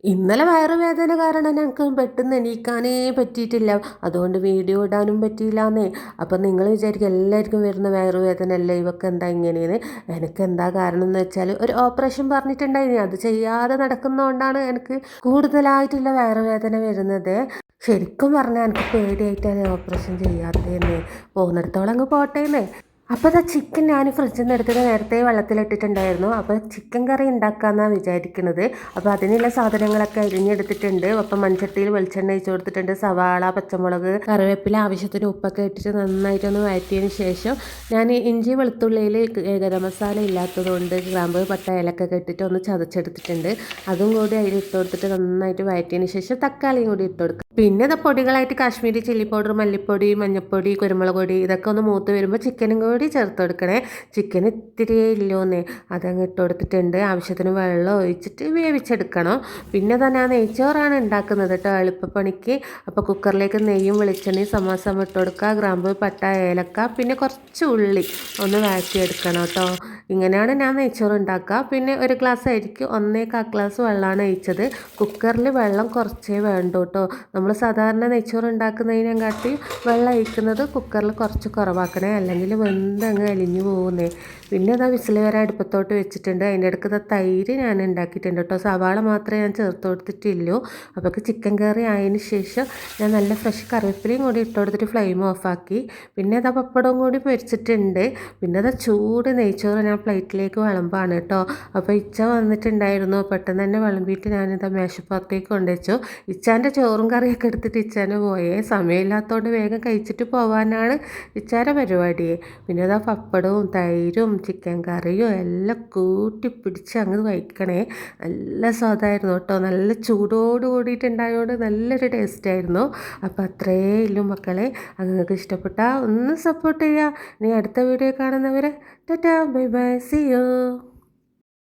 ഇന്നലെ വയറുവേദന കാരണം ഞങ്ങൾക്ക് പെട്ടെന്ന് എണീക്കാനേ പറ്റിയിട്ടില്ല. അതുകൊണ്ട് വീഡിയോ ഇടാനും പറ്റിയില്ലാന്നേ. അപ്പം നിങ്ങൾ വിചാരിക്കും എല്ലാവർക്കും വരുന്ന വയറുവേദന അല്ലേ ഇവക്കെന്താ ഇങ്ങനെയെന്ന്. എനിക്കെന്താ കാരണം എന്ന് വെച്ചാൽ ഒരു ഓപ്പറേഷൻ പറഞ്ഞിട്ടുണ്ടായിനി. അത് ചെയ്യാതെ നടക്കുന്നതുകൊണ്ടാണ് എനിക്ക് കൂടുതലായിട്ടുള്ള വയറുവേദന വരുന്നത്. ശരിക്കും പറഞ്ഞാൽ എനിക്ക് പേടിയായിട്ടാണ് ഓപ്പറേഷൻ ചെയ്യാത്തതെന്ന്. പോകുന്നിടത്തോളം അങ്ങ് പോട്ടേന്ന്. അപ്പോൾ അത് ചിക്കൻ ഞാൻ ഫ്രിഡ്ജിൽ നിന്ന് എടുത്തത് നേരത്തെ വെള്ളത്തിലിട്ടിട്ടുണ്ടായിരുന്നു. അപ്പോൾ ചിക്കൻ കറി ഉണ്ടാക്കാമെന്നാണ് വിചാരിക്കുന്നത്. അപ്പോൾ അതിനുള്ള സാധനങ്ങളൊക്കെ അരിഞ്ഞെടുത്തിട്ടുണ്ട്. അപ്പം മൺചട്ടിയിൽ വെളിച്ചെണ്ണ ഒഴിച്ച് കൊടുത്തിട്ടുണ്ട്. സവാള, പച്ചമുളക്, കറിവേപ്പില, ആവശ്യത്തിന് ഉപ്പൊക്കെ ഇട്ടിട്ട് നന്നായിട്ടൊന്ന് വഴറ്റിയതിന് ശേഷം ഞാൻ ഇഞ്ചി വെളുത്തുള്ളിയിൽ ഗരം മസാല ഇല്ലാത്തതുകൊണ്ട് ഗ്രാമ്പ്, പട്ട, ഏലക്കൊക്കെ ഇട്ടിട്ട് ഒന്ന് ചതച്ചെടുത്തിട്ടുണ്ട്. അതും കൂടി അതിൽ ഇട്ട് കൊടുത്തിട്ട് നന്നായിട്ട് വഴറ്റിയതിന് ശേഷം തക്കാളിയും കൂടി ഇട്ട് കൊടുക്കുക. പിന്നെ ഇത് പൊടികളായിട്ട് കാശ്മീരി ചില്ലി പൗഡർ, മല്ലിപ്പൊടി, മഞ്ഞൾപ്പൊടി, കുരുമുളക് പൊടി ഇതൊക്കെ ഒന്ന് മൂത്ത് വരുമ്പോൾ ചിക്കനും കൂടി ചേർത്ത് കൊടുക്കണേ. ചിക്കൻ ഇത്തിരിയേ ഇല്ലോന്നേ, അതങ്ങ് ഇട്ട് കൊടുത്തിട്ടുണ്ട്. ആവശ്യത്തിന് വെള്ളം ഒഴിച്ചിട്ട് വേവിച്ചെടുക്കണം. പിന്നെ തന്നെ ആ നെയ്ച്ചോറാണ് ഉണ്ടാക്കുന്നത് കേട്ടോ എളുപ്പപ്പണിക്ക്. അപ്പോൾ കുക്കറിലേക്ക് നെയ്യും വെളിച്ചെണ്ണയും സമാസം ഇട്ട് കൊടുക്കുക. ഗ്രാമ്പ്, പട്ട, ഏലക്ക, പിന്നെ കുറച്ച് ഉള്ളി ഒന്ന് വഴറ്റിയെടുക്കണം കേട്ടോ. ഇങ്ങനെയാണ് ഞാൻ നെയ്ച്ചോറ് ഉണ്ടാക്കുക. പിന്നെ ഒരു ഗ്ലാസ് അരിക്ക് 1.25 ഗ്ലാസ് വെള്ളമാണ് ഒഴിച്ചത്. കുക്കറിൽ വെള്ളം കുറച്ചേ വേണ്ടൂ കേട്ടോ. നമ്മൾ സാധാരണ നെയ്ച്ചോറ് ഉണ്ടാക്കുന്നതിനെക്കാട്ടി വെള്ളം ഒഴിക്കുന്നത് കുക്കറിൽ കുറച്ച് കുറവാക്കണേ, അല്ലെങ്കിൽ വെന്തങ്ങ് അലിഞ്ഞു പോകുന്നേ. പിന്നെ അതാ വിസിൽ വരെ അടുപ്പത്തോട്ട് വെച്ചിട്ടുണ്ട്. അതിൻ്റെ ഇടയ്ക്ക് തൈര് ഞാൻ ഉണ്ടാക്കിയിട്ടുണ്ട് കേട്ടോ. സവാള മാത്രമേ ഞാൻ ചേർത്ത് കൊടുത്തിട്ടില്ലൂ. അപ്പോൾ ചിക്കൻ കറി ആയതിന് ശേഷം ഞാൻ നല്ല ഫ്രഷ് കറിവേപ്പിലയും കൂടി ഇട്ട് കൊടുത്തിട്ട് ഫ്ലെയിം ഓഫാക്കി. പിന്നെ അതാ പപ്പടവും കൂടി പൊരിച്ചിട്ടുണ്ട്. പിന്നെ അതാ ചൂട് നെയ്ച്ചോറ് ഞാൻ പ്ലേറ്റിലേക്ക് വിളമ്പാണ് കേട്ടോ. അപ്പോൾ ഇച്ച വന്നിട്ടുണ്ടായിരുന്നു. പെട്ടെന്ന് തന്നെ വിളമ്പിയിട്ട് ഞാനിതാ മേശപ്പുറത്തേക്ക് കൊണ്ടുവച്ചു. ഇച്ചാൻ്റെ ചോറും കറിയൊക്കെ എടുത്തിട്ട് ഇച്ചാനെ പോയേ. സമയമില്ലാത്തതുകൊണ്ട് വേഗം കഴിച്ചിട്ട് പോകാനാണ് ഇച്ചാൻ്റെ പരിപാടിയെ. പിന്നെ അതാ പപ്പടവും തൈരും ചിക്കൻ കറിയും എല്ലാം കൂട്ടി പിടിച്ച് അങ്ങ് കഴിക്കണേ. നല്ല സ്വാദായിരുന്നു കേട്ടോ. നല്ല ചൂടോട് കൂടിയിട്ടുണ്ടായതുകൊണ്ട് നല്ലൊരു ടേസ്റ്റായിരുന്നു. അപ്പോൾ അത്രയേ ഇല്ലു മക്കളെ. നിങ്ങൾക്ക് ഇഷ്ടപ്പെട്ടാൽ ഒന്ന് സപ്പോർട്ട് ചെയ്യുക. ഇനി അടുത്ത വീഡിയോ കാണുന്നവരെ tata bye bye, see U.